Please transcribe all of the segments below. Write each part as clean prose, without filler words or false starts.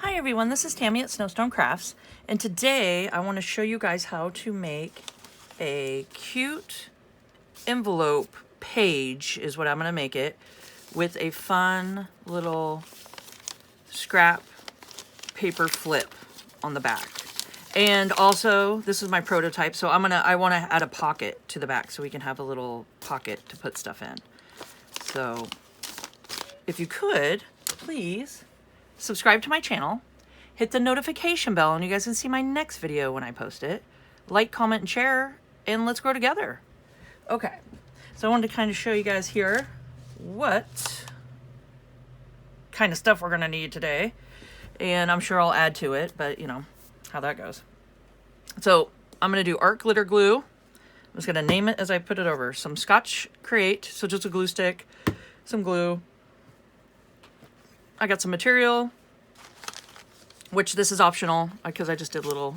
Hi everyone, this is Tammy at Snowstone Crafts, and today I want to show you guys how to make a cute envelope page, is what I'm going to make it, with a fun little scrap paper flip on the back. And also, this is my prototype, so I want to add a pocket to the back so we can have a little pocket to put stuff in. So, if you could, please subscribe to my channel, hit the notification bell, and you guys can see my next video when I post it. Like, comment, and share, and let's grow together. Okay, so I wanted to kind of show you guys here what kind of stuff we're going to need today. And I'm sure I'll add to it, but you know how that goes. So I'm going to do art glitter glue. I'm just going to name it as I put it over. Some Scotch Create, so just a glue stick, some glue. I got some material, which this is optional because I just did a little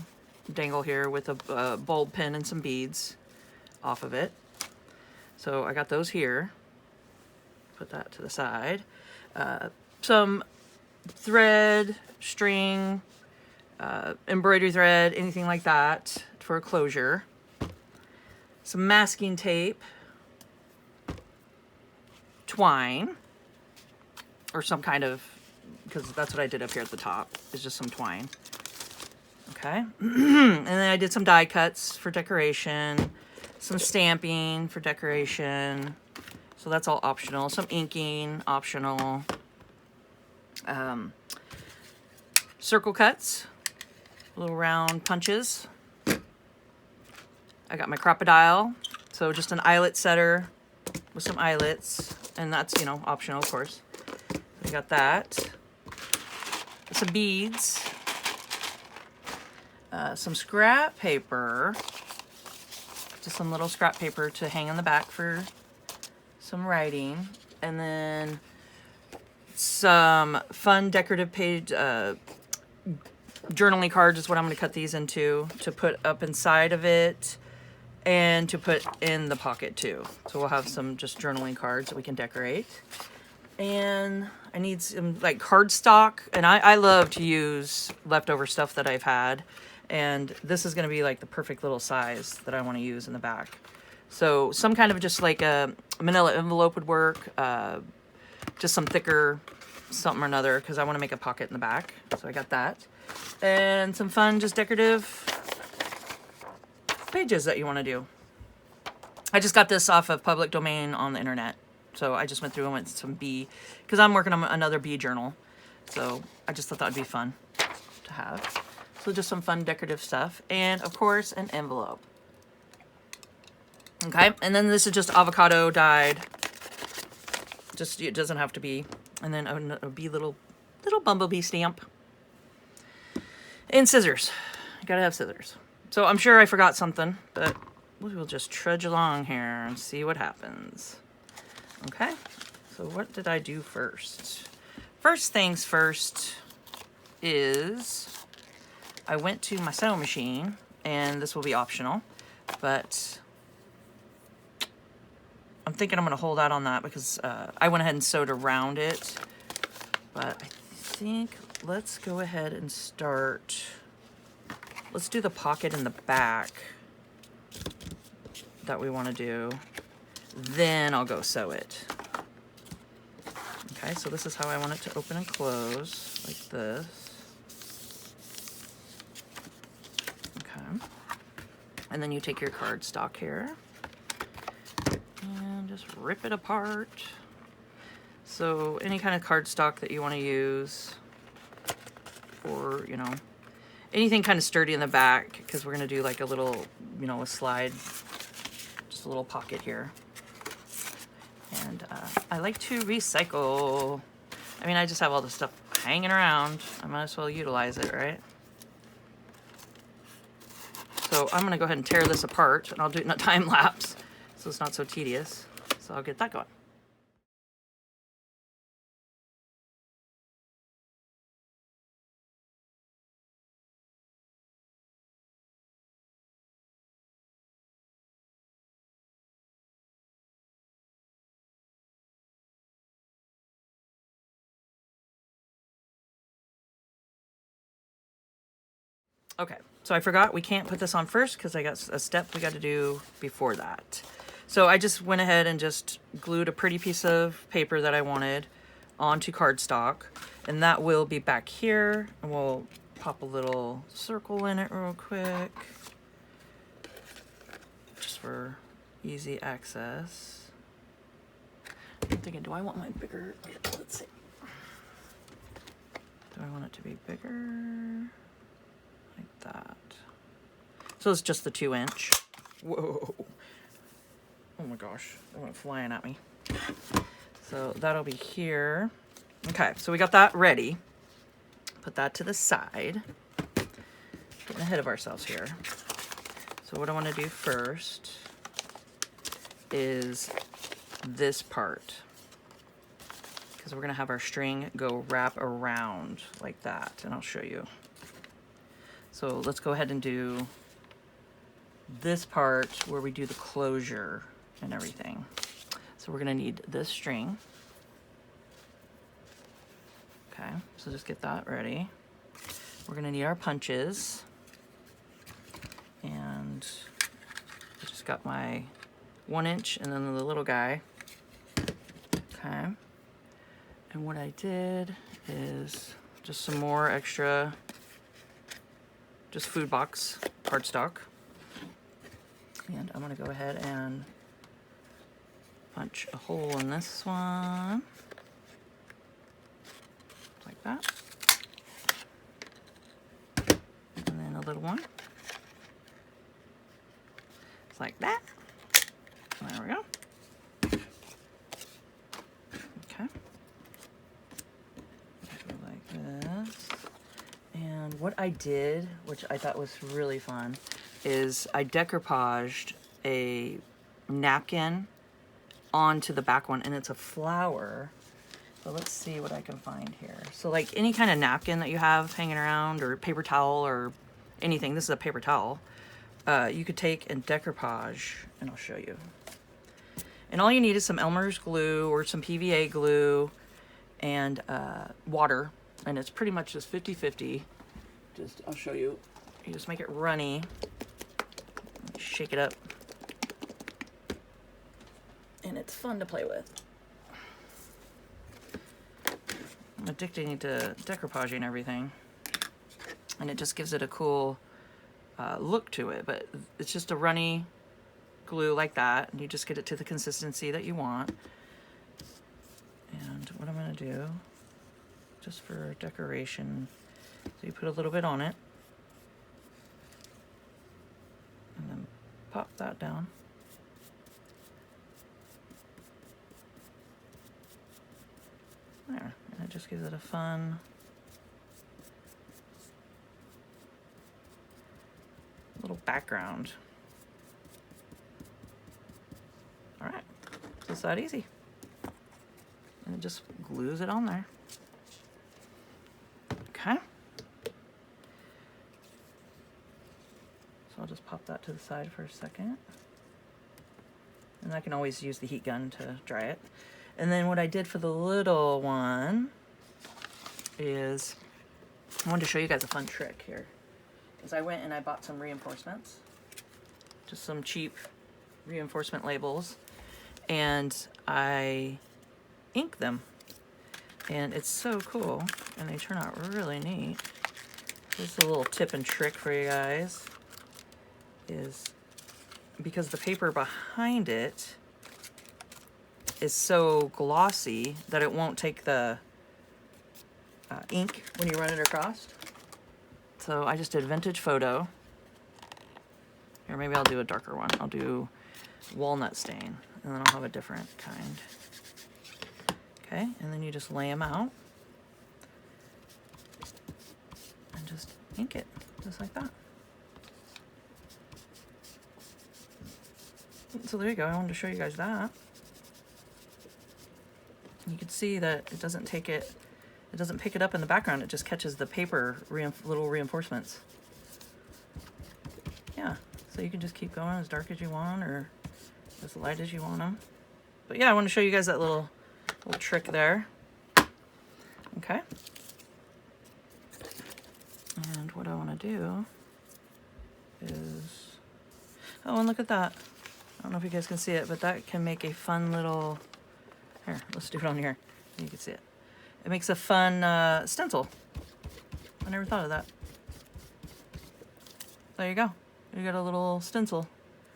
dangle here with a bulb pin and some beads off of it. So I got those here. Put that to the side. Some thread, string, embroidery thread, anything like that for a closure. Some masking tape, twine, or some kind of, because that's what I did up here at the top, is just some twine. Okay, and then I did some die cuts for decoration, some stamping for decoration, so that's all optional. Some inking, optional. Circle cuts, little round punches. I got my crocodile, so just an eyelet setter with some eyelets, and that's, you know, optional, of course. I got that. Some beads, some scrap paper, just some little scrap paper to hang on the back for some writing, and then some fun decorative page journaling cards is what I'm going to cut these into, to put up inside of it and to put in the pocket too. So we'll have some just journaling cards that we can decorate. And I need some like cardstock, and I love to use leftover stuff that I've had, and this is going to be like the perfect little size that I want to use in the back. So some kind of just like a manila envelope would work, just some thicker something or another, because I want to make a pocket in the back. So I got that, and some fun just decorative pages that you want to do. I just got this off of public domain on the internet. So I just went through and went to some bee, because I'm working on another bee journal. So I just thought that would be fun to have. So just some fun decorative stuff. And of course, an envelope. Okay, and then this is just avocado dyed. Just, it doesn't have to be. And then a bee little bumblebee stamp. And scissors. You gotta have scissors. So I'm sure I forgot something, but we will just trudge along here and see what happens. Okay, so what did I do first? First things first is I went to my sewing machine, and this will be optional, but I'm thinking I'm going to hold out on that because I went ahead and sewed around it. But I think let's go ahead and start. Let's do the pocket in the back that we want to do. Then I'll go sew it. Okay, so this is how I want it to open and close, like this. Okay. And then you take your cardstock here and just rip it apart. So any kind of cardstock that you want to use, or, you know, anything kind of sturdy in the back, because we're going to do like a little, you know, a slide, just a little pocket here. And I like to recycle. I mean, I just have all this stuff hanging around. I might as well utilize it, right? So I'm going to go ahead and tear this apart, and I'll do it in a time lapse, so it's not so tedious. So I'll get that going. Okay, so I forgot we can't put this on first because I got a step we got to do before that. So I just went ahead and just glued a pretty piece of paper that I wanted onto cardstock, and that will be back here, and we'll pop a little circle in it real quick just for easy access. I'm thinking, do I want mine bigger? Let's see. Do I want it to be bigger? Like that. So it's just the 2-inch. Whoa. Oh my gosh, it went flying at me. So that'll be here. Okay, so we got that ready. Put that to the side. Getting ahead of ourselves here. So what I want to do first is this part, because we're going to have our string go wrap around like that, and I'll show you. So let's go ahead and do this part where we do the closure and everything. So we're going to need this string. Okay, so just get that ready. We're going to need our punches, and I just got my 1-inch and then the little guy. Okay, and what I did is just some more extra, just food box cardstock, and I'm going to go ahead and punch a hole in this one like that, and then a little one just like that. There we go. Okay, so like this. And what I did, which I thought was really fun, is I decoupaged a napkin onto the back one, and it's a flower. So let's see what I can find here. So like any kind of napkin that you have hanging around, or paper towel or anything, this is a paper towel, you could take and decoupage, and I'll show you. And all you need is some Elmer's glue or some PVA glue and water, and it's pretty much just 50-50. Just, I'll show you. You just make it runny, shake it up, and it's fun to play with. I'm addicted to decoupaging and everything, and it just gives it a cool look to it, but it's just a runny glue like that, and you just get it to the consistency that you want. And what I'm going to do, just for decoration, so you put a little bit on it, and then pop that down. There, and it just gives it a fun little background. All right, so it's that easy. And it just glues it on there. Okay. So I'll just pop that to the side for a second. And I can always use the heat gun to dry it. And then what I did for the little one is, I wanted to show you guys a fun trick here. Is I went and I bought some reinforcements. Just some cheap reinforcement labels. And I ink them. And it's so cool. And they turn out really neat. Just a little tip and trick for you guys. Is because the paper behind it is so glossy that it won't take the ink when you run it across. So I just did vintage photo. Or maybe I'll do a darker one. I'll do walnut stain, and then I'll have a different kind. Okay, and then you just lay them out and just ink it, just like that. So there you go, I wanted to show you guys that. You can see that it doesn't take it, it doesn't pick it up in the background, it just catches the paper little reinforcements. Yeah, so you can just keep going as dark as you want or as light as you want them. But yeah, I want to show you guys that little trick there. Okay. And what I want to do is, oh, and look at that. I don't know if you guys can see it, but that can make a fun little, here, let's do it on here. You can see it. It makes a fun stencil. I never thought of that. There you go. You got a little stencil.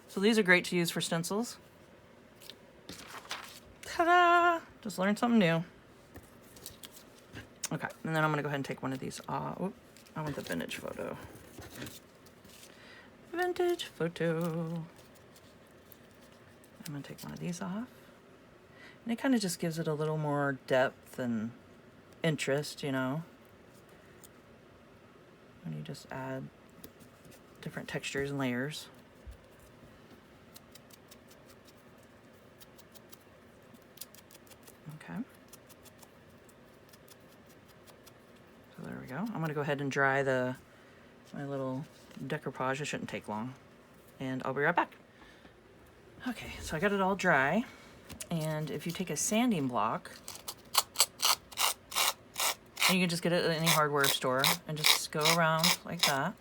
So these are great to use for stencils. Ta-da! Just learned something new. Okay, and then I'm gonna go ahead and take one of these off. Oop, I want the vintage photo. Vintage photo. I'm gonna take one of these off. And it kind of just gives it a little more depth and interest, you know. When you just add different textures and layers. Okay. So there we go. I'm gonna go ahead and dry my little decoupage. It shouldn't take long. And I'll be right back. Okay, so I got it all dry. And if you take a sanding block, and you can just get it at any hardware store and just go around like that.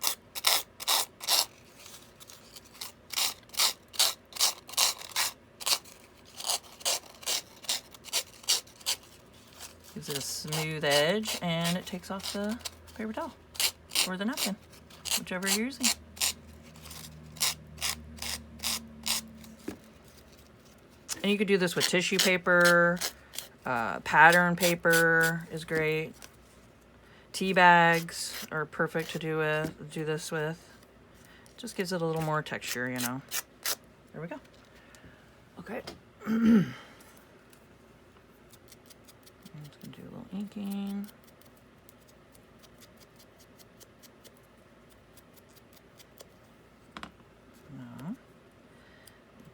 Gives it a smooth edge, and it takes off the paper towel or the napkin, whichever you're using. And you could do this with tissue paper, pattern paper is great. Tea bags are perfect to do this with. Just gives it a little more texture, you know. There we go. Okay. I'm just gonna do a little inking. No.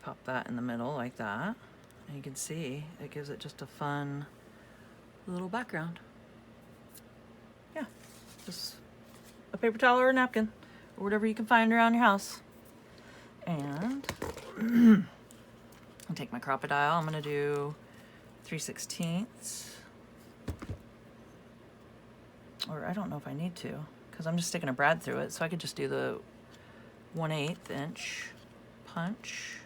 Pop that in the middle like that. And you can see it gives it just a fun little background. Yeah, just a paper towel or a napkin or whatever you can find around your house. And I'll take my crocodile. I'm gonna do 3/16. Or I don't know if I need to, because I'm just sticking a brad through it, so I could just do the 1/8 inch punch.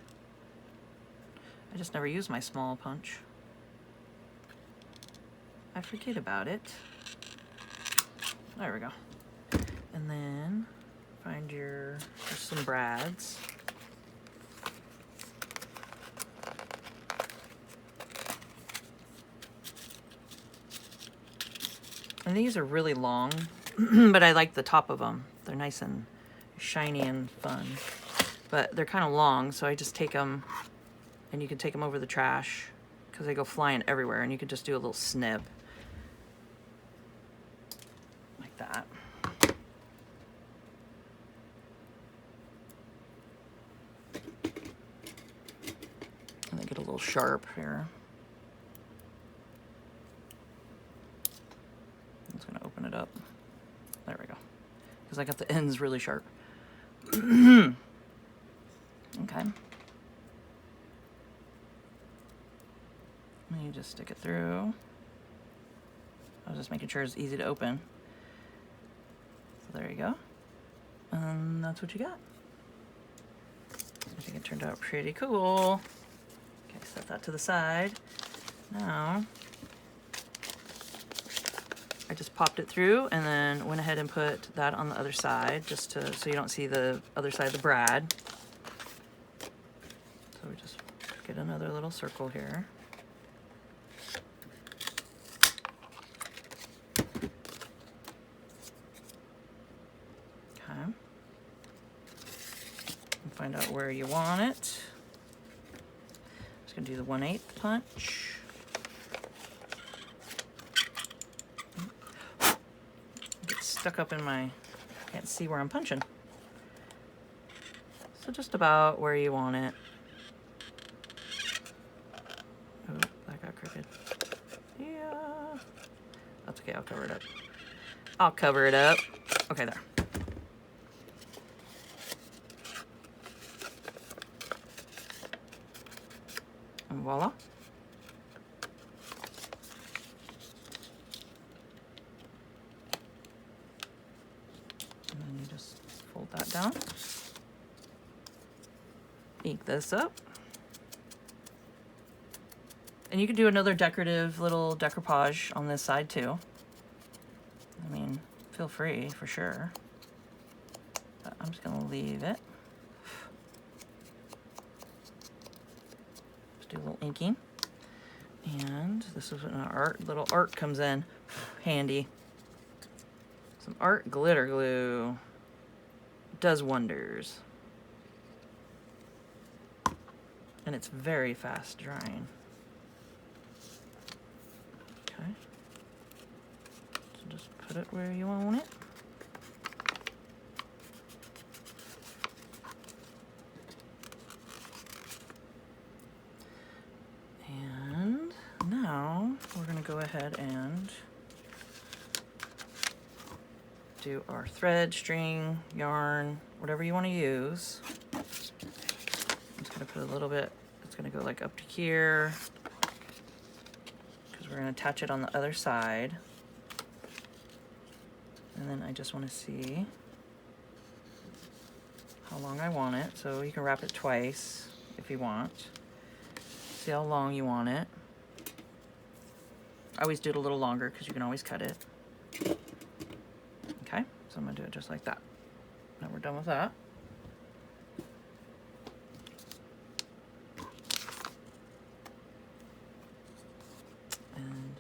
I just never use my small punch. I forget about it. There we go. And then find just some brads. And these are really long, but I like the top of them. They're nice and shiny and fun. But they're kind of long, so I just take them, and you can take them over the trash because they go flying everywhere, and you can just do a little snip like that. And they get a little sharp here. I'm just gonna open it up. There we go. Because I got the ends really sharp. Okay. And you just stick it through. I was just making sure it's easy to open. So there you go. And that's what you got. I think it turned out pretty cool. Okay, set that to the side. Now, I just popped it through and then went ahead and put that on the other side just so you don't see the other side of the brad. So we just get another little circle here. Okay. And find out where you want it. Just gonna do the 1/8 punch. Stuck up in my, can't see where I'm punching. So just about where you want it. Oh, that got crooked. Yeah. That's okay, I'll cover it up. I'll cover it up. Okay, there. And voila. And then you just fold that down. ink this up. And you can do another decorative little decoupage on this side too. I mean, feel free for sure. But I'm just gonna leave it. Just do a little inking. And this is when our little art comes in handy. Some art glitter glue does wonders. And it's very fast drying. Okay. So just put it where you want it. And now we're going to go ahead and do our thread, string, yarn, whatever you want to use. I'm just going to put a little bit, it's going to go like up to here, because we're going to attach it on the other side. And then I just want to see how long I want it. So you can wrap it twice if you want. See how long you want it. I always do it a little longer because you can always cut it. Okay, so I'm going to do it just like that. Now we're done with that. And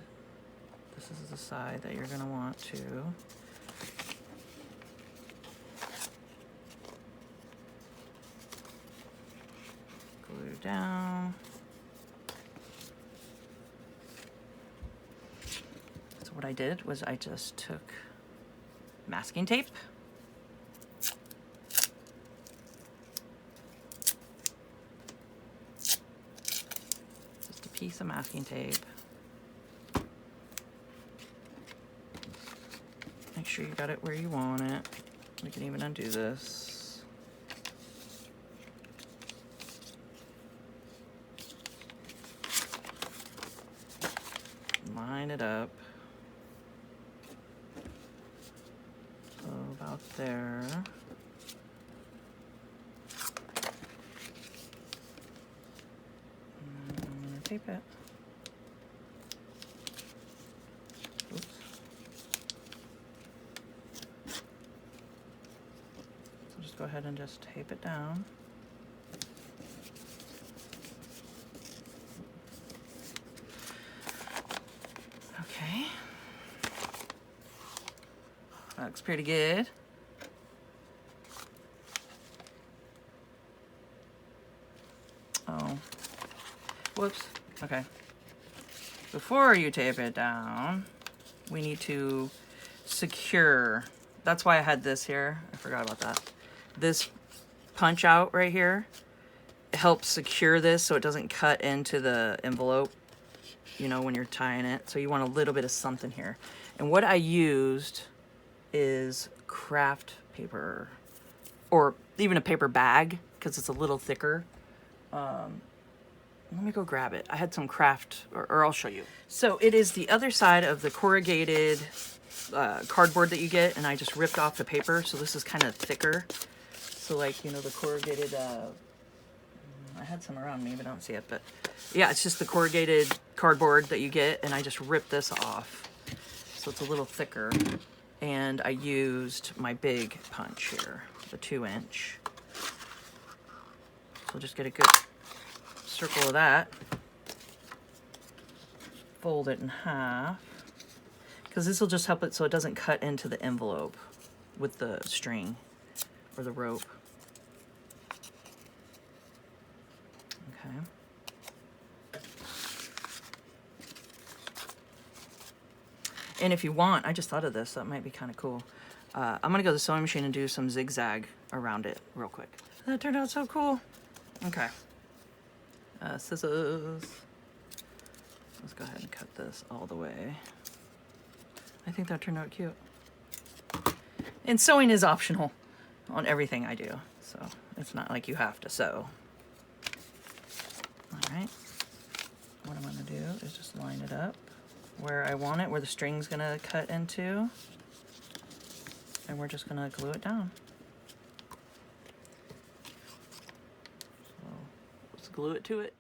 this is the side that you're going to want to glue down. So what I did was I just took masking tape, just a piece of masking tape. Make sure you got it where you want it. We can even undo this. Line it up. So about there. And I'm gonna tape it. Oops. So just go ahead and just tape it down. Okay. That looks pretty good. Oh. Whoops. Okay. Before you tape it down, we need to secure. That's why I had this here. I forgot about that. This punch out right here helps secure this so it doesn't cut into the envelope, you know, when you're tying it. So you want a little bit of something here. And what I used is craft paper, or even a paper bag, because it's a little thicker. Let me go grab it. I had some craft, or I'll show you. So it is the other side of the corrugated cardboard that you get, and I just ripped off the paper, so this is kind of thicker. So like, you know, the corrugated, I had some around me, but I don't see it, but yeah, it's just the corrugated cardboard that you get, and I just ripped this off. So it's a little thicker, and I used my big punch here, the 2-inch. So just get a good circle of that. Fold it in half, because this will just help it so it doesn't cut into the envelope with the string or the rope. Okay. And if you want, I just thought of this, that might be kind of cool. I'm gonna go to the sewing machine and do some zigzag around it real quick. That turned out so cool. Okay. Scissors. Let's go ahead and cut this all the way. I think that turned out cute. And sewing is optional on everything I do, so it's not like you have to sew. All right. What I'm gonna do is just line it up where I want it, where the string's gonna cut into, and we're just gonna glue it down. So glue it to it.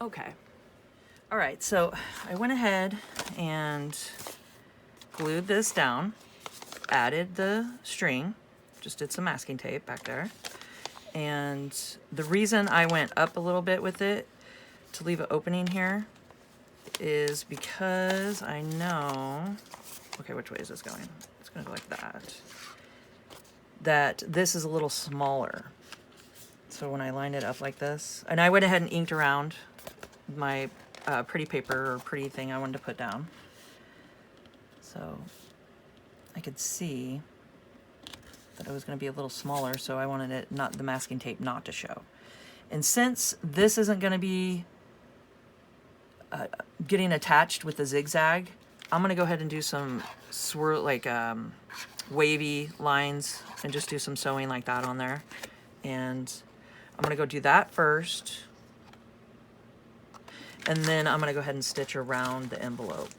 Okay. All right, so I went ahead and glued this down, added the string, just did some masking tape back there. And the reason I went up a little bit with it to leave an opening here is because I know, okay, which way is this going? It's gonna go like that. That this is a little smaller. So when I lined it up like this, and I went ahead and inked around my pretty paper or pretty thing I wanted to put down. So I could see that it was going to be a little smaller, so I wanted it not, the masking tape not to show. And since this isn't going to be getting attached with the zigzag, I'm going to go ahead and do some swirl, like wavy lines, and just do some sewing like that on there. And I'm going to go do that first. And then I'm going to go ahead and stitch around the envelope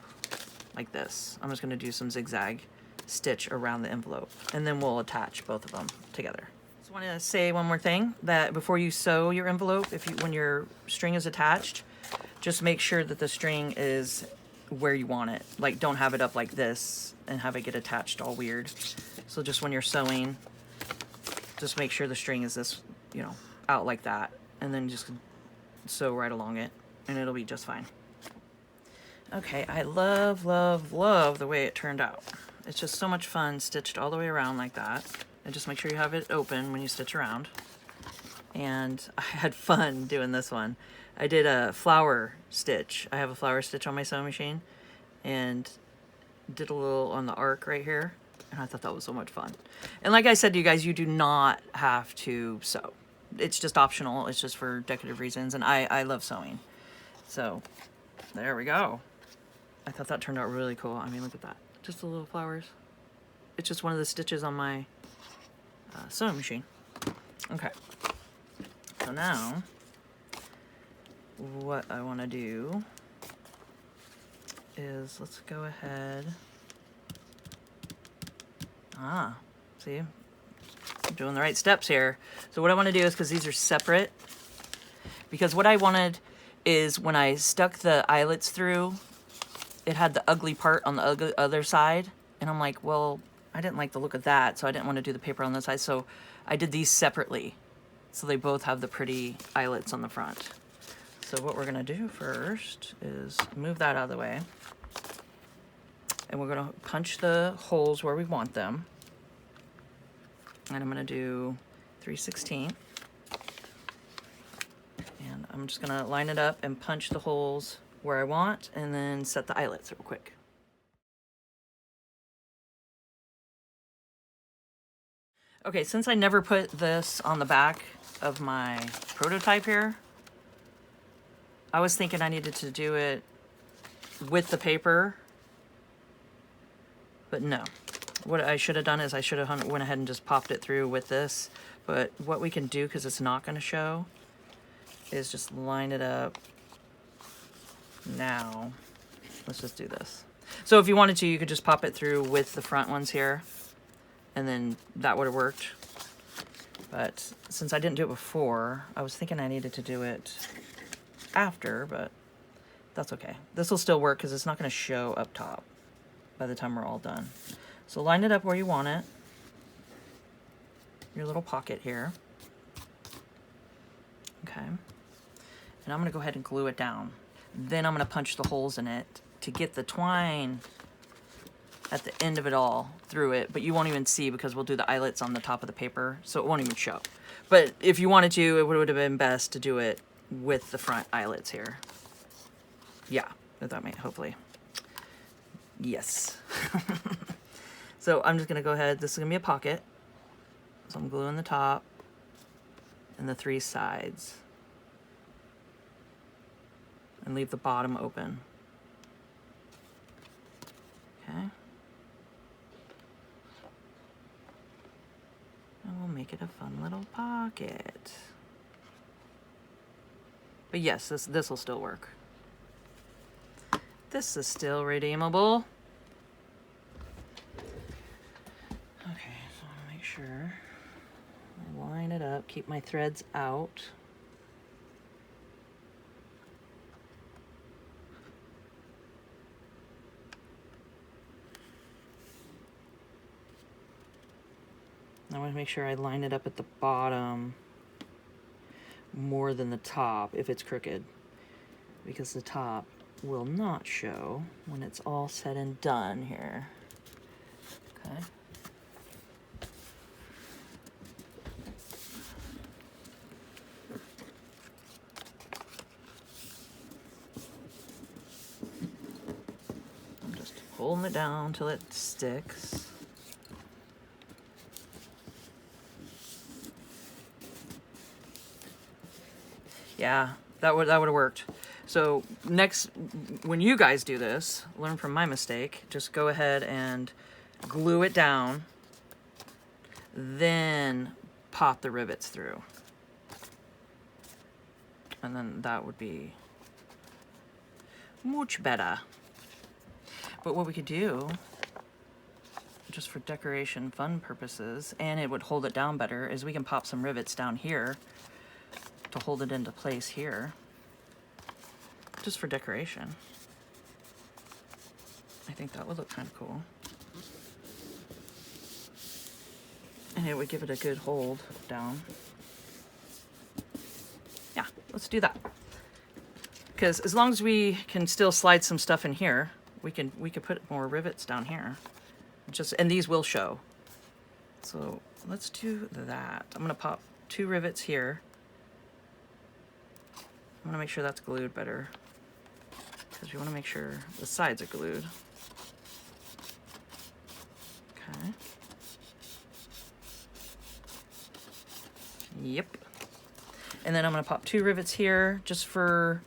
like this. I'm just going to do some zigzag stitch around the envelope, and then we'll attach both of them together. Just want to say one more thing, that before you sew your envelope, when your string is attached, just make sure that the string is where you want it. Like, don't have it up like this and have it get attached all weird. So just when you're sewing, just make sure the string is this, you know, out like that, and then just sew right along it, and it'll be just fine. Okay, I love, love, love the way it turned out. It's just so much fun stitched all the way around like that. And just make sure you have it open when you stitch around. And I had fun doing this one. I did a flower stitch. I have a flower stitch on my sewing machine, and did a little on the arc right here. And I thought that was so much fun. And like I said to you guys, you do not have to sew. It's just optional. It's just for decorative reasons. And I love sewing. So there we go. I thought that turned out really cool. I mean, look at that. Just the little flowers. It's just one of the stitches on my sewing machine. Okay. So now, what I want to do is, let's go ahead. See? I'm doing the right steps here. So what I want to do is, because these are separate, because what I wanted is when I stuck the eyelets through, it had the ugly part on the other side, and I'm like, well, I didn't like the look of that, so I didn't want to do the paper on this side, so I did these separately, so they both have the pretty eyelets on the front. So what we're going to do first is move that out of the way, and we're going to punch the holes where we want them, and I'm going to do 3/16, and I'm just going to line it up and punch the holes where I want, and then set the eyelets real quick. Okay, since I never put this on the back of my prototype here, I was thinking I needed to do it with the paper, but no. What I should have done is I should have went ahead and just popped it through with this, but what we can do, because it's not going to show, is just line it up. Now, let's just do this. So if you wanted to, you could just pop it through with the front ones here, and then that would have worked. But since I didn't do it before, I was thinking I needed to do it after, but that's okay. This will still work because it's not going to show up top by the time we're all done. So line it up where you want it. Your little pocket here. Okay. And I'm going to go ahead and glue it down. Then I'm going to punch the holes in it to get the twine at the end of it all through it, but you won't even see because we'll do the eyelets on the top of the paper, so it won't even show. But if you wanted to, it would have been best to do it with the front eyelets here. Yeah, that may, hopefully. Yes. So I'm just going to go ahead. This is going to be a pocket. So I'm gluing the top and the 3 sides. And leave the bottom open. Okay. And we'll make it a fun little pocket. But yes, this will still work. This is still redeemable. Okay, so I want to make sure I line it up, keep my threads out. I want to make sure I line it up at the bottom more than the top if it's crooked, because the top will not show when it's all said and done here. Okay. I'm just holding it down until it sticks. Yeah, that would have worked. So next, when you guys do this, learn from my mistake. Just go ahead and glue it down, then pop the rivets through, and then that would be much better. But what we could do, just for decoration fun purposes, and it would hold it down better, is we can pop some rivets down here to hold it into place here, just for decoration. I think that would look kind of cool. And it would give it a good hold down. Yeah, let's do that. Because as long as we can still slide some stuff in here, we could put more rivets down here. And these will show. So let's do that. I'm gonna pop 2 rivets here. I'm gonna make sure that's glued better, because we want to make sure the sides are glued. Okay. Yep. And then I'm gonna pop 2 rivets here just for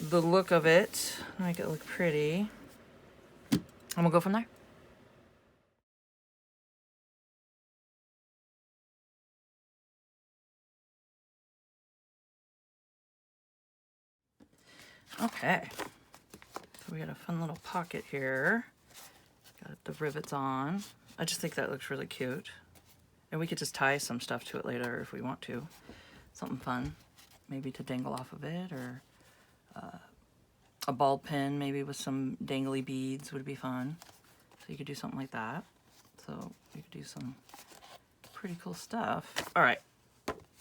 the look of it, make it look pretty. And we'll go from there. Okay, so we got a fun little pocket here. Got the rivets on. I just think that looks really cute. And we could just tie some stuff to it later if we want to. Something fun, maybe to dangle off of it, or a ball pin maybe with some dangly beads would be fun. So you could do something like that. So you could do some pretty cool stuff. All right,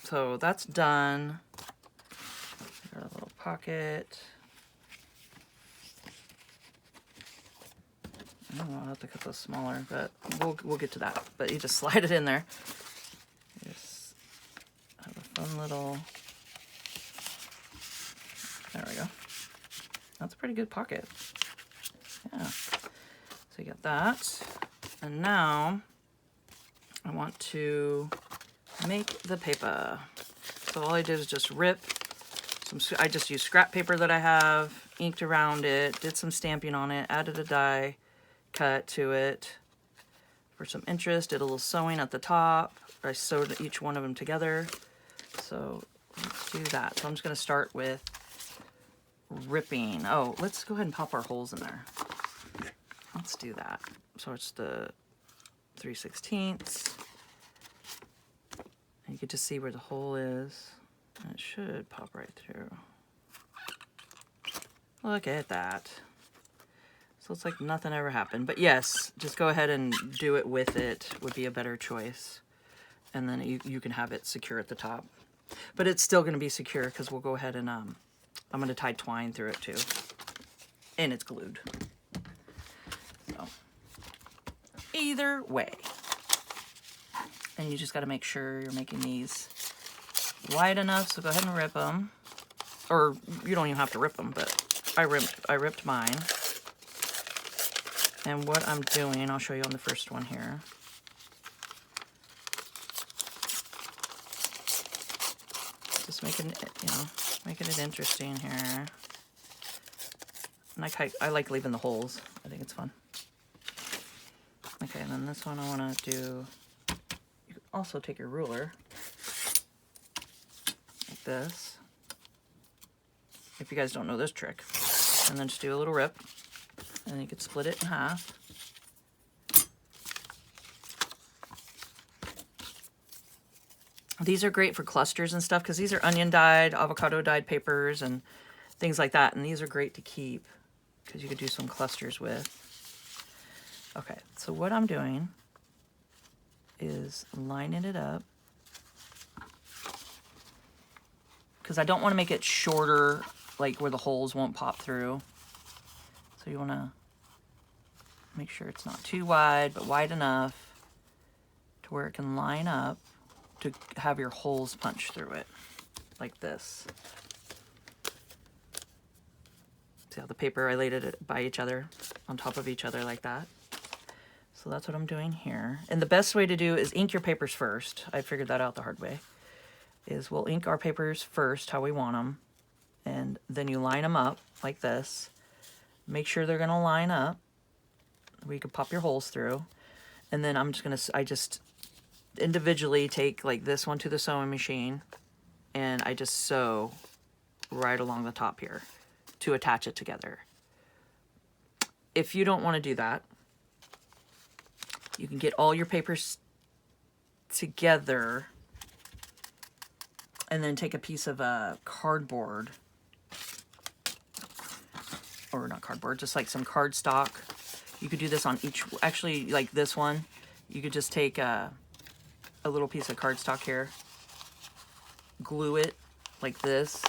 so that's done. Got a little pocket. I don't know, I'll have to cut those smaller, but we'll get to that. But you just slide it in there. You just have a fun little, there we go. That's a pretty good pocket. Yeah. So you got that. And now I want to make the paper. So all I did is just rip some, I just used scrap paper that I have, inked around it, did some stamping on it, added a die cut to it for some interest, did a little sewing at the top. I sewed each one of them together. So let's do that. So I'm just going to start with ripping. Oh, let's go ahead and pop our holes in there. Let's do that. So it's the 3/16. And you can just see where the hole is. And it should pop right through. Look at that. So it's like nothing ever happened. But yes, just go ahead and do it with it would be a better choice. And then you can have it secure at the top. But it's still going to be secure because we'll go ahead and I'm going to tie twine through it too. And it's glued. So either way. And you just got to make sure you're making these wide enough. So go ahead and rip them. Or you don't even have to rip them, but I ripped mine. And what I'm doing, I'll show you on the first one here. Just making it, making it interesting here. And I like leaving the holes. I think it's fun. Okay, and then this one I want to do, you can also take your ruler, like this. if you guys don't know this trick. And then just do a little rip, and then you could split it in half. These are great for clusters and stuff because these are onion dyed, avocado dyed papers and things like that. And these are great to keep because you could do some clusters with. Okay, so what I'm doing is lining it up because I don't want to make it shorter, like where the holes won't pop through. So you want to make sure it's not too wide, but wide enough to where it can line up to have your holes punch through it, like this. See how the paper, I laid it by each other, on top of each other like that. So that's what I'm doing here. And the best way to do is ink your papers first. I figured that out the hard way. Is we'll ink our papers first how we want them, and then you line them up like this. Make sure they're gonna line up where you can pop your holes through. And then I just individually take like this one to the sewing machine, and I just sew right along the top here to attach it together. If you don't want to do that, you can get all your papers together and then take a piece of cardboard, or not cardboard, just like some cardstock. You could do this on each, actually like this one, you could just take a little piece of cardstock here, glue it like this,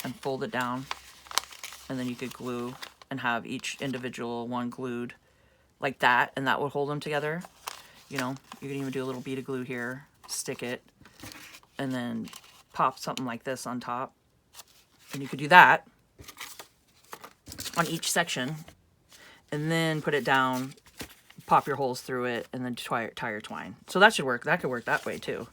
and fold it down, and then you could glue and have each individual one glued like that, and that would hold them together. You know, you can even do a little bead of glue here, stick it, and then pop something like this on top, and you could do that on each section, and then put it down, pop your holes through it, and then tie your twine. So that should work. That could work that way too.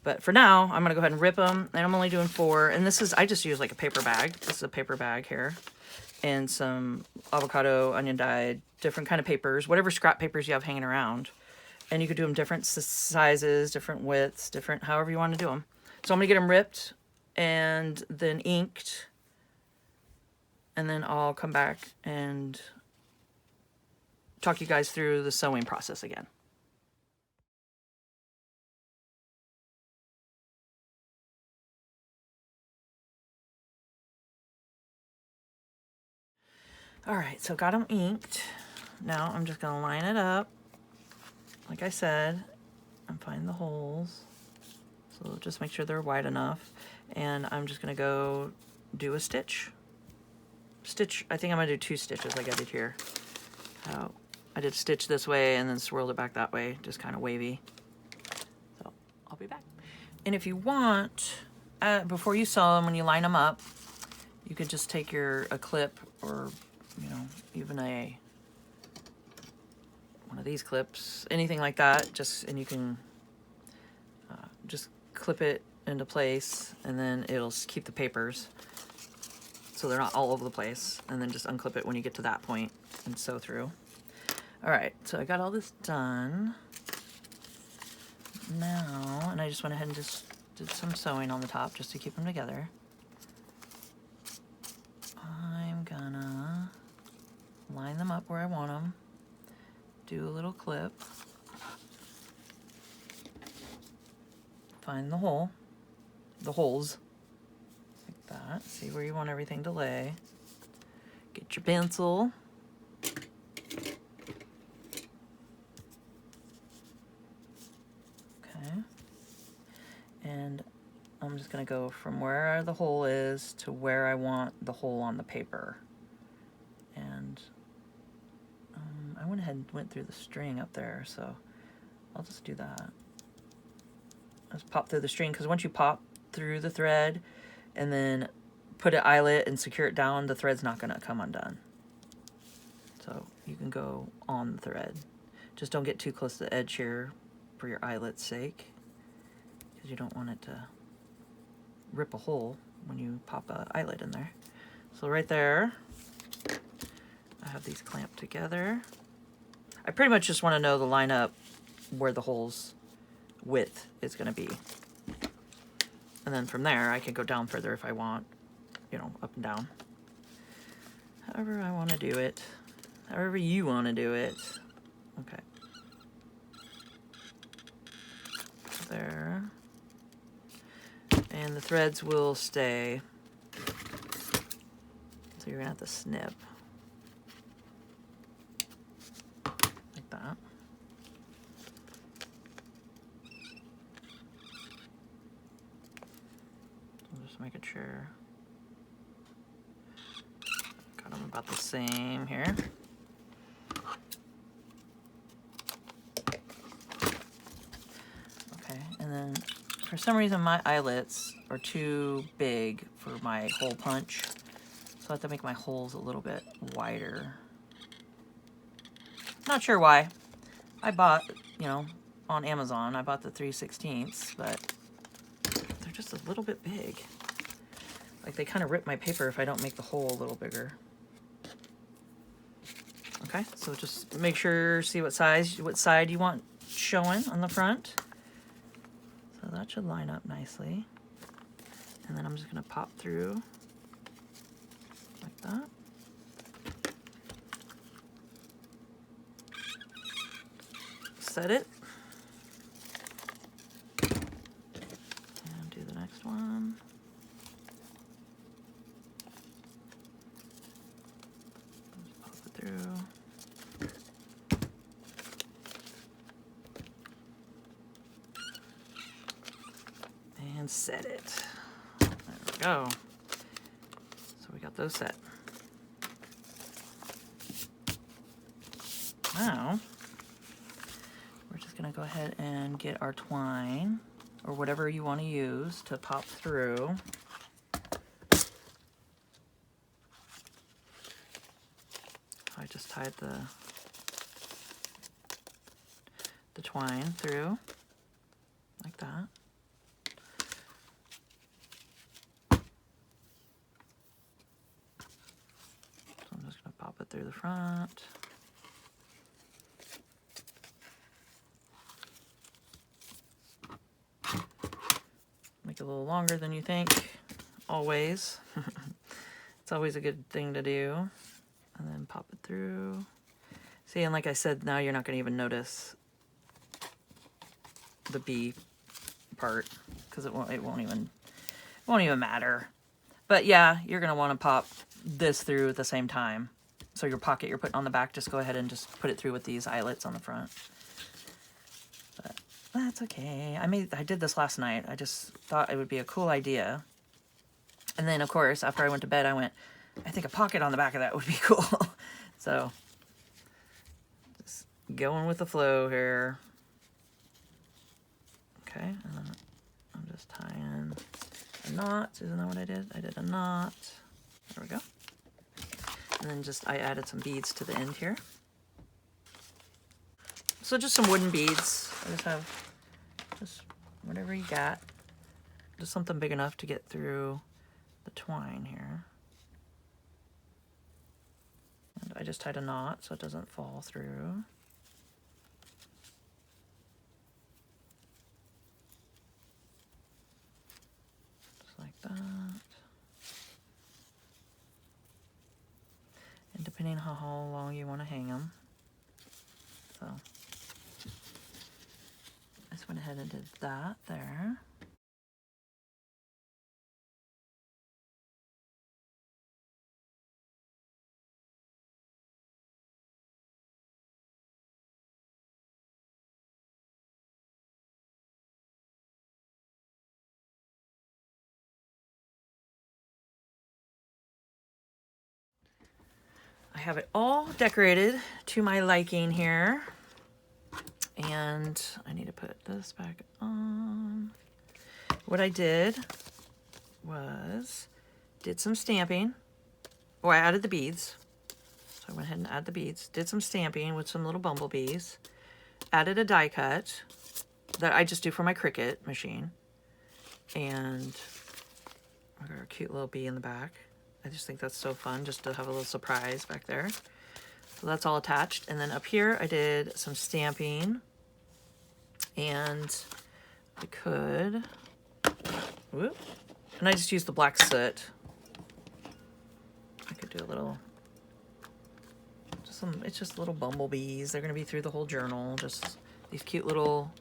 But for now, I'm going to go ahead and rip them, and I'm only doing 4. And this is, I just use like a paper bag. This is a paper bag here. And some avocado, onion dyed, different kind of papers, whatever scrap papers you have hanging around. And you could do them different sizes, different widths, different, however you want to do them. So I'm going to get them ripped and then inked. And then I'll come back and talk you guys through the sewing process again. All right, so got them inked. Now I'm just gonna line it up, like I said, and find the holes. So just make sure they're wide enough. And I'm just gonna go do a stitch. I think I'm gonna do 2 stitches like I did here. I did a stitch this way and then swirled it back that way, just kind of wavy. So I'll be back. And if you want, before you sew them, when you line them up, you could just take a clip, or you know, even one of these clips, anything like that, and you can just clip it into place, and then it'll keep the papers so they're not all over the place, and then just unclip it when you get to that point and sew through. All right, so I got all this done now, and I just went ahead and just did some sewing on the top just to keep them together. I'm gonna line them up where I want them, do a little clip, find the holes, like that, see where you want everything to lay, get your pencil, okay, and I'm just gonna go from where the hole is to where I want the hole on the paper. And I went ahead and went through the string up there, so I'll just do that. Just pop through the string, because once you pop through the thread and then put an eyelet and secure it down, the thread's not gonna come undone. So you can go on the thread. Just don't get too close to the edge here for your eyelet's sake, because you don't want it to rip a hole when you pop an eyelet in there. So right there, I have these clamped together. I pretty much just want to know the line up where the hole's width is going to be. And then from there, I can go down further if I want. you know, up and down. However I want to do it. However you want to do it. Okay. There. And the threads will stay. So you're going to have to snip. Like that. I'm just making sure. Got them about the same here. Okay, and then for some reason my eyelets are too big for my hole punch. So I have to make my holes a little bit wider. Not sure why. I bought, you know, on Amazon, I bought the 3/16, but they're just a little bit big. Like they kind of rip my paper if I don't make the hole a little bigger. Okay, so just make sure, see what side you want showing on the front. So that should line up nicely. And then I'm just gonna pop through like that. Set it. And do the next one. Just pop it through. And set it. There we go. So we got those set. Now, we're just gonna go ahead and get our twine, or whatever you want to use to pop through. I just tied the twine through, like that. So I'm just gonna pop it through the front. Make it a little longer than you think, always. It's always a good thing to do. And then pop it through. See, and like I said, now you're not going to even notice the B part because it won't even matter. But yeah, you're going to want to pop this through at the same time. So your pocket you're putting on the back, just go ahead and just put it through with these eyelets on the front. But that's okay. I did this last night. I just thought it would be a cool idea. And then of course, after I went to bed, I think a pocket on the back of that would be cool. So just going with the flow here. Okay, and then I'm just tying a knot. Isn't that what I did? I did a knot. There we go. And then I added some beads to the end here. So just some wooden beads. I just have just whatever you got. Just something big enough to get through the twine here. And I just tied a knot so it doesn't fall through. Just like that. And depending on how long you want to hang them. So I just went ahead and did that there. I have it all decorated to my liking here. And I need to put this back on. What I did was did some stamping. Oh, I added the beads. So I went ahead and added the beads. Did some stamping with some little bumblebees. Added a die cut that I just do for my Cricut machine. And I got a cute little bee in the back. I just think that's so fun just to have a little surprise back there. So that's all attached. And then up here I did some stamping. And I could, whoop, and I just used the black soot do a little, it's just little bumblebees. They're gonna be through the whole journal, just these cute little,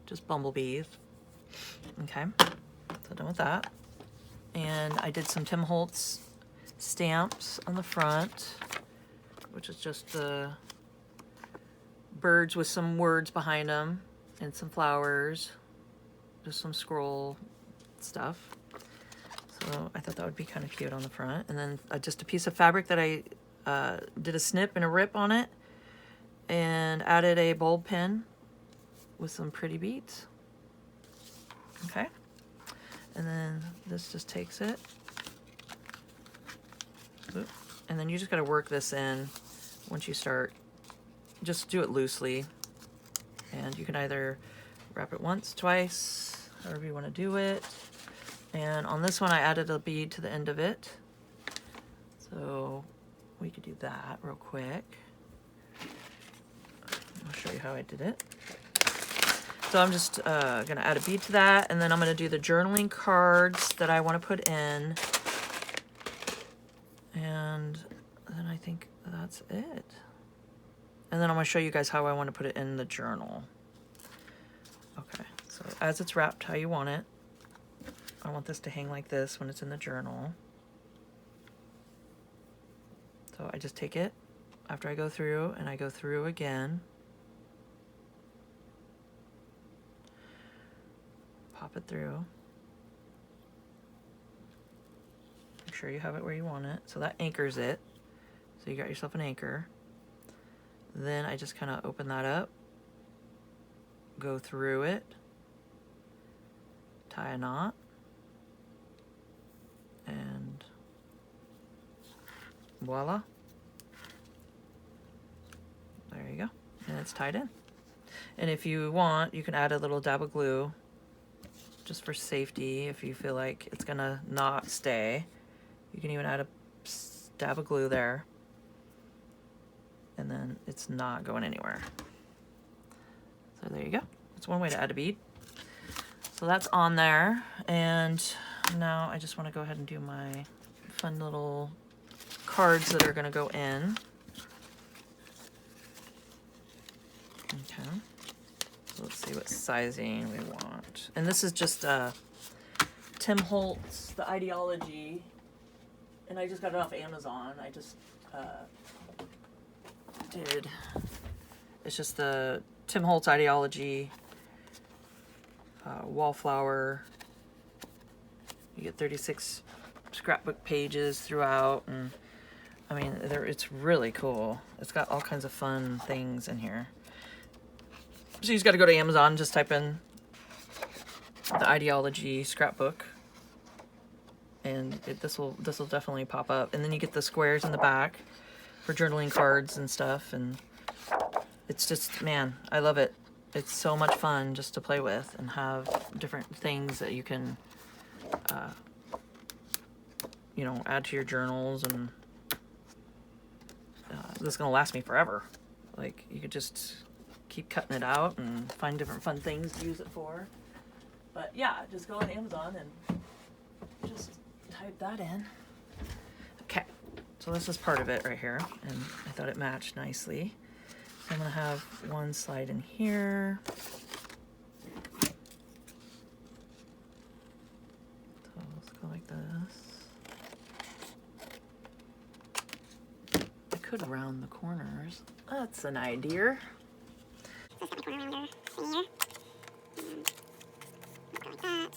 just bumblebees. Okay, so done with that. And I did some Tim Holtz stamps on the front, which is just the birds with some words behind them and some flowers, just some scroll stuff. So I thought that would be kind of cute on the front. And then just a piece of fabric that I did a snip and a rip on it and added a bulb pin with some pretty beads. Okay. And then this just takes it. Oop. And then you just got to work this in once you start. Just do it loosely. And you can either wrap it once, twice, however you want to do it. And on this one, I added a bead to the end of it. So we could do that real quick. I'll show you how I did it. So I'm just gonna add a bead to that, and then I'm gonna do the journaling cards that I wanna put in. And then I think that's it. And then I'm gonna show you guys how I wanna put it in the journal. Okay, so as it's wrapped how you want it, I want this to hang like this when it's in the journal. So I just take it after I go through, and I go through again. Pop it through. Make sure you have it where you want it. So that anchors it. So you got yourself an anchor. Then I just kind of open that up, go through it, tie a knot, and voila. There you go. And it's tied in. And if you want, you can add a little dab of glue just for safety. If you feel like it's gonna not stay, you can even add a dab of glue there, and then it's not going anywhere. So there you go. That's one way to add a bead. So that's on there. And now I just want to go ahead and do my fun little cards that are going to go in. Okay. So let's see what sizing we want. And this is just Tim Holtz, the Ideology. And I just got it off Amazon. I just it's just the Tim Holtz Ideology wallflower. You get 36 scrapbook pages throughout, and I mean, it's really cool. It's got all kinds of fun things in here. So you just got to go to Amazon and just type in the Ideology scrapbook, and this will definitely pop up. And then you get the squares in the back for journaling cards and stuff, and it's just, man, I love it. It's so much fun just to play with and have different things that you can you know, add to your journals, and this is gonna last me forever. Like, you could just keep cutting it out and find different fun things to use it for. But yeah, just go on Amazon and just type that in. Okay, so this is part of it right here, and I thought it matched nicely. So I'm gonna have one slide in here. So let's go like this. I could round the corners. That's an idea. So set my corner rounder here. Go like that.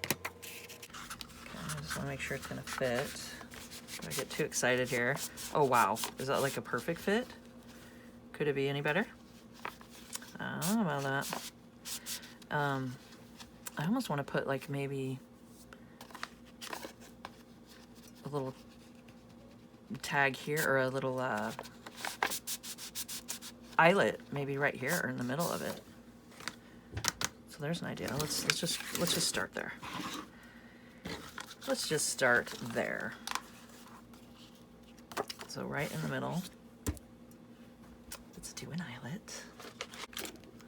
Okay, I just want to make sure it's gonna fit. I get too excited here. Oh wow, is that like a perfect fit? Could it be any better? I don't know about that. I almost want to put like maybe a little tag here, or a little eyelet maybe right here or in the middle of it. So there's an idea. Let's just start there. Let's just start there. So right in the middle, let's do an eyelet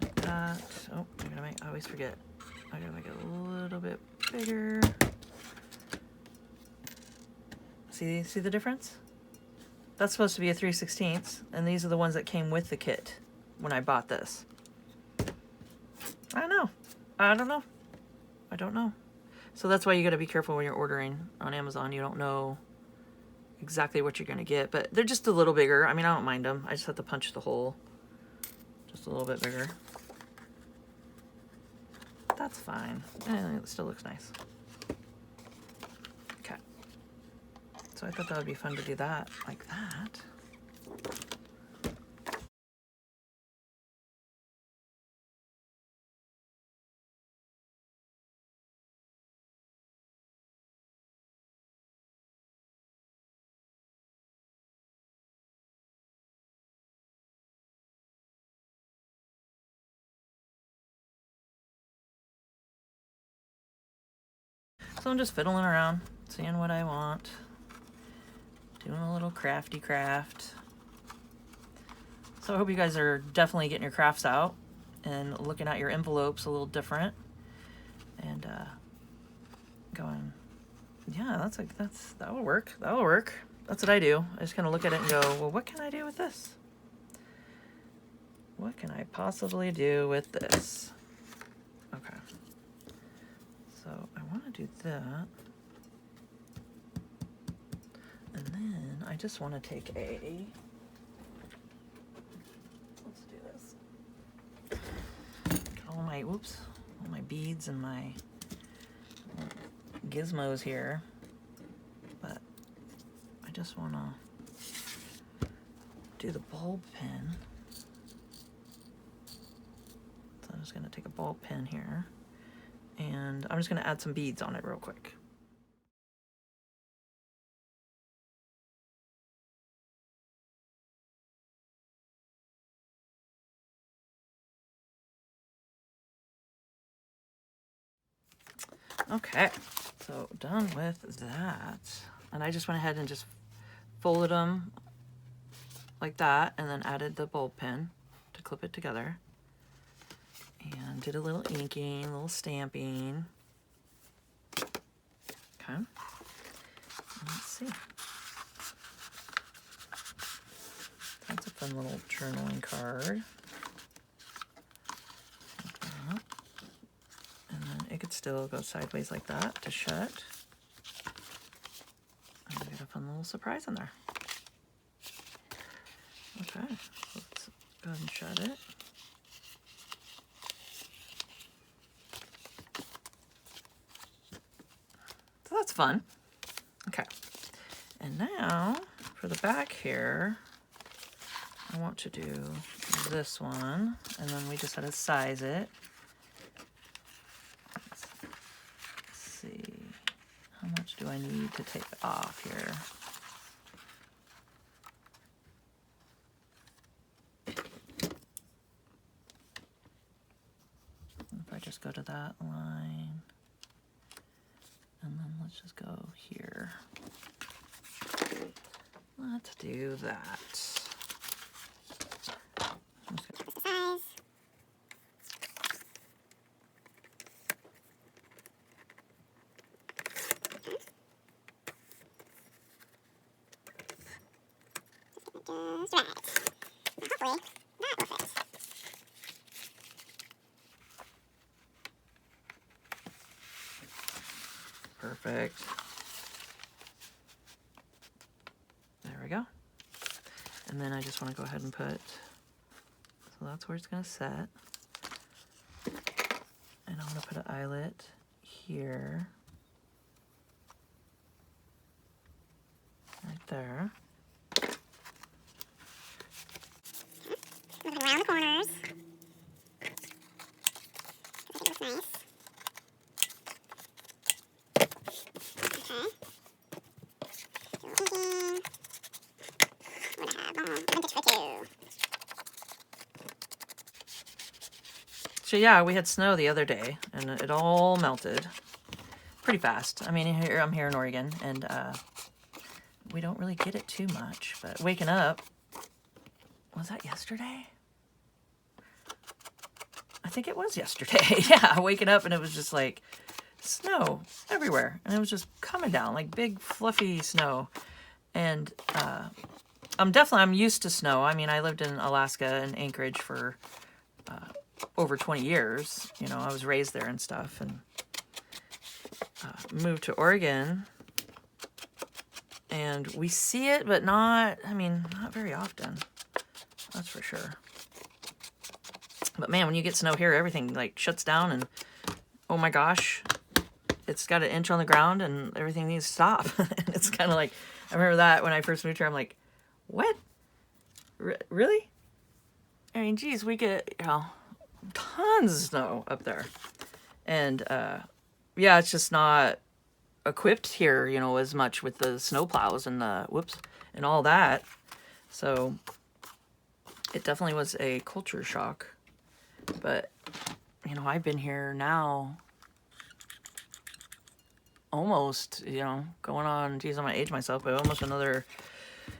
like that. Oh, I always forget. I gotta make it a little bit bigger. See the difference? That's supposed to be a 3/16, and these are the ones that came with the kit when I bought this. I don't know. I don't know. So that's why you got to be careful when you're ordering on Amazon. You don't know exactly what you're going to get, but they're just a little bigger. I mean, I don't mind them. I just have to punch the hole just a little bit bigger. That's fine. And it still looks nice. Okay. So I thought that would be fun to do that like that. So I'm just fiddling around, seeing what I want. Doing a little crafty craft. So I hope you guys are definitely getting your crafts out and looking at your envelopes a little different. And going, yeah, that'll work. That'll work. That's what I do. I just kind of look at it and go, well, what can I do with this? What can I possibly do with this? Okay. So I want to do that. And then I just want to take a, let's do this. Got all my, whoops, all my beads and my gizmos here. But I just want to do the bulb pin. So I'm just going to take a bulb pin here. And I'm just going to add some beads on it real quick. Okay, so done with that. And I just went ahead and just folded them like that and then added the bulb pin to clip it together. And did a little inking, a little stamping. Okay. Let's see. That's a fun little journaling card. Like that. And then it could still go sideways like that to shut. And we get a fun little surprise in there. Okay, let's go ahead and shut it. So that's fun. Okay, and now for the back here, I want to do this one, and then we just had to size it. Let's see, how much do I need to take off here? If I just go to that line, and then let's just go here. Let's do that. Just right. Now hopefully that will fit. Perfect. There we go. And then I just want to go ahead and put, so that's where it's going to set. And I'm going to put an eyelet here. Right there. Moving around the corners. I think it looks nice. Okay. Do a little inking. What do I have? Oh, vintage for two. So yeah, we had snow the other day, and it all melted pretty fast. I mean, I'm here in Oregon, and we don't really get it too much. But waking up, was that yesterday? I think it was yesterday. Yeah, waking up and it was just like snow everywhere, and it was just coming down like big fluffy snow. And I'm used to snow. I mean, I lived in Alaska and Anchorage for over 20 years. You know, I was raised there and stuff, and moved to Oregon, and we see it, but not very often. That's for sure. But man, when you get snow here, everything like shuts down, and oh my gosh, it's got an inch on the ground and everything needs to stop. And it's kind of like, I remember that when I first moved here, I'm like, what? Really? I mean, geez, we get, tons of snow up there. And yeah, it's just not equipped here, as much with the snow plows and the and all that. So it definitely was a culture shock. But, I've been here now almost, going on, geez, I'm going to age myself, but almost another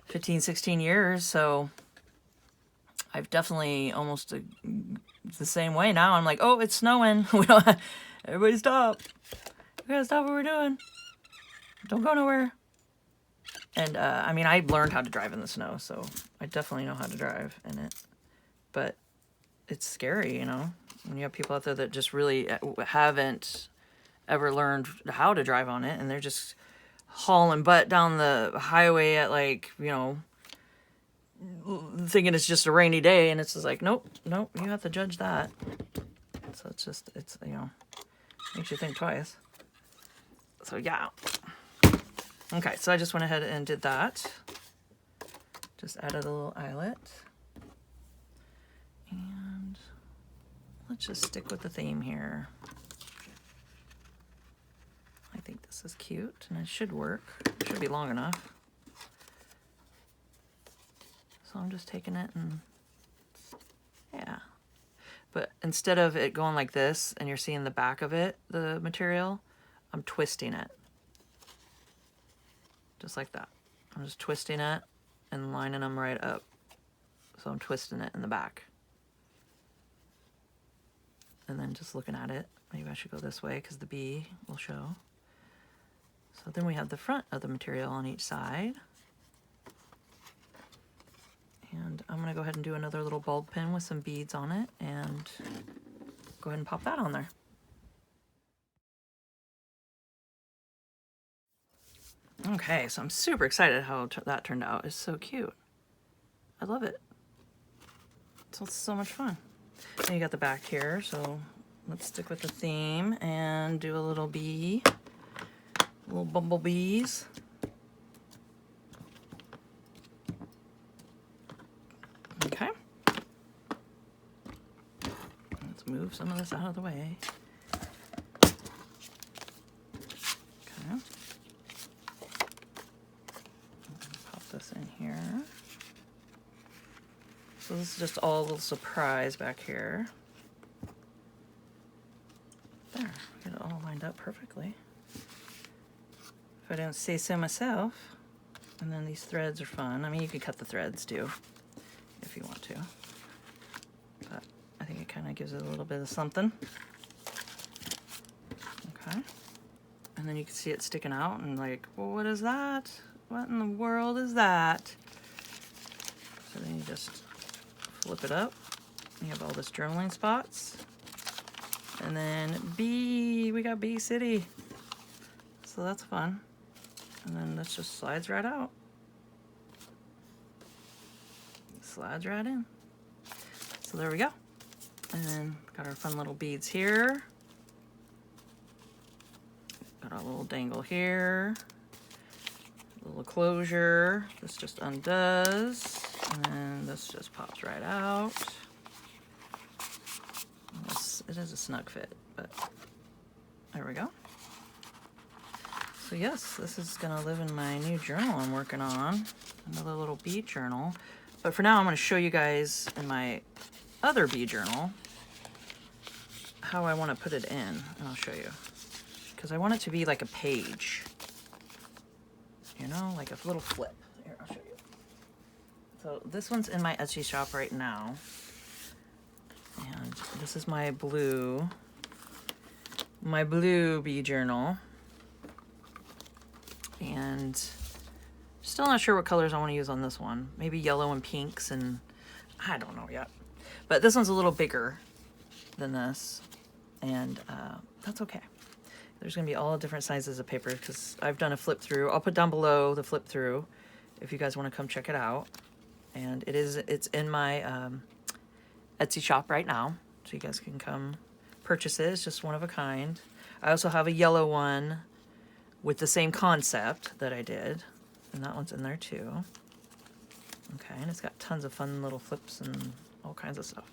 15, 16 years. So I've definitely almost the same way now. I'm like, oh, it's snowing. Everybody stop. We gotta stop what we're doing. Don't go nowhere. And, I learned how to drive in the snow, so I definitely know how to drive in it. But it's scary, when you have people out there that just really haven't ever learned how to drive on it, and they're just hauling butt down the highway at thinking it's just a rainy day, and it's just like, nope, you have to judge that. So it's makes you think twice. So yeah. Okay, so I just went ahead and did that. Just added a little eyelet. And let's just stick with the theme here. I think this is cute, and it should work. It should be long enough. So I'm just taking it and, yeah. But instead of it going like this, and you're seeing the back of it, the material, I'm twisting it. Just like that. I'm just twisting it and lining them right up. So I'm twisting it in the back. And then just looking at it. Maybe I should go this way because the bee will show. So then we have the front of the material on each side. And I'm going to go ahead and do another little bulb pin with some beads on it and go ahead and pop that on there. Okay, so I'm super excited how that turned out. It's so cute. I love it. It's so much fun. And you got the back here, so let's stick with the theme and do a little bee. Little bumblebees. Okay. Let's move some of this out of the way. Okay. Pop this in here. So this is just all a little surprise back here. There, we get it all lined up perfectly. If I don't say so myself. And then these threads are fun. I mean, you could cut the threads too, if you want to. But I think it kind of gives it a little bit of something. Okay. And then you can see it sticking out and like, well, what is that? What in the world is that? So then you just flip it up. You have all this journaling spots. And then we got Bee City. So that's fun. And then this just slides right out. Slides right in. So there we go. And then got our fun little beads here. Got our little dangle here. Little closure. This just undoes. And then this just pops right out. It is a snug fit, but there we go. So yes, this is gonna live in my new journal I'm working on. Another little bee journal. But for now, I'm gonna show you guys in my other bee journal how I wanna put it in, and I'll show you. Because I want it to be like a page. You know, like a little flip. Here, I'll show you. So this one's in my Etsy shop right now. And this is my blue my blue bee journal. And still not sure what colors I want to use on this one. Maybe yellow and pinks, and I don't know yet. But this one's a little bigger than this, and that's okay. There's going to be all different sizes of paper because I've done a flip through. I'll put down below the flip through if you guys want to come check it out. And it's in my Etsy shop right now, so you guys can come purchase it. It's just one of a kind. I also have a yellow one with the same concept that I did, and that one's in there too. Okay, and it's got tons of fun little flips and all kinds of stuff.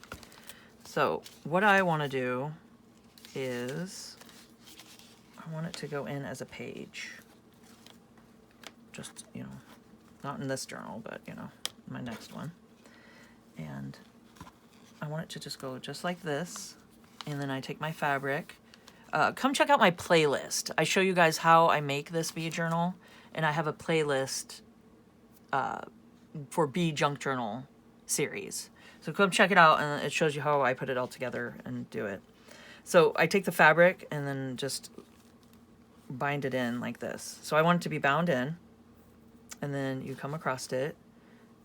So what I want to do is I want it to go in as a page. Just, you know, not in this journal, but, you know, my next one. And I want it to just go just like this. And then I take my fabric. Come check out my playlist. I show you guys how I make this bee journal. And I have a playlist for bee junk journal series. So come check it out, and it shows you how I put it all together and do it. So I take the fabric and then just bind it in like this. So I want it to be bound in, and then you come across it,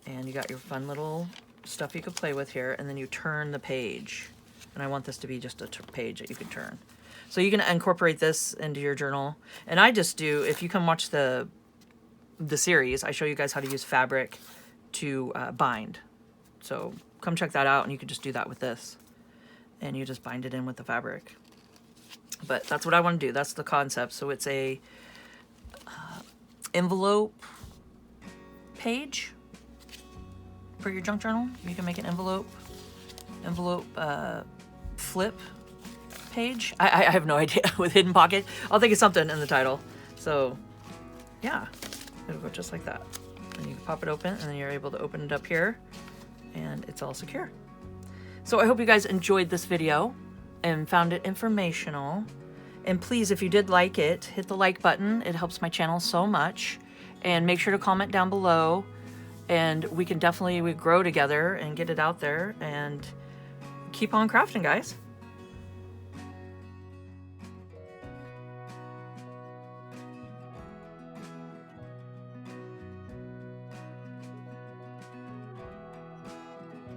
and you got your fun little stuff you could play with here, and then you turn the page. And I want this to be just a page that you can turn. So you can incorporate this into your journal. And I just do, if you come watch the series, I show you guys how to use fabric to bind. So come check that out, and you can just do that with this. And you just bind it in with the fabric. But that's what I want to do. That's the concept. So it's a envelope page for your junk journal. You can make an envelope flip page. I have no idea with hidden pocket. I'll think of something in the title. So yeah, it'll go just like that. And you can pop it open, and then you're able to open it up here, and it's all secure. So I hope you guys enjoyed this video and found it informational. And please, if you did like it, hit the like button. It helps my channel so much. And make sure to comment down below, and we can definitely grow together and get it out there, and keep on crafting, guys.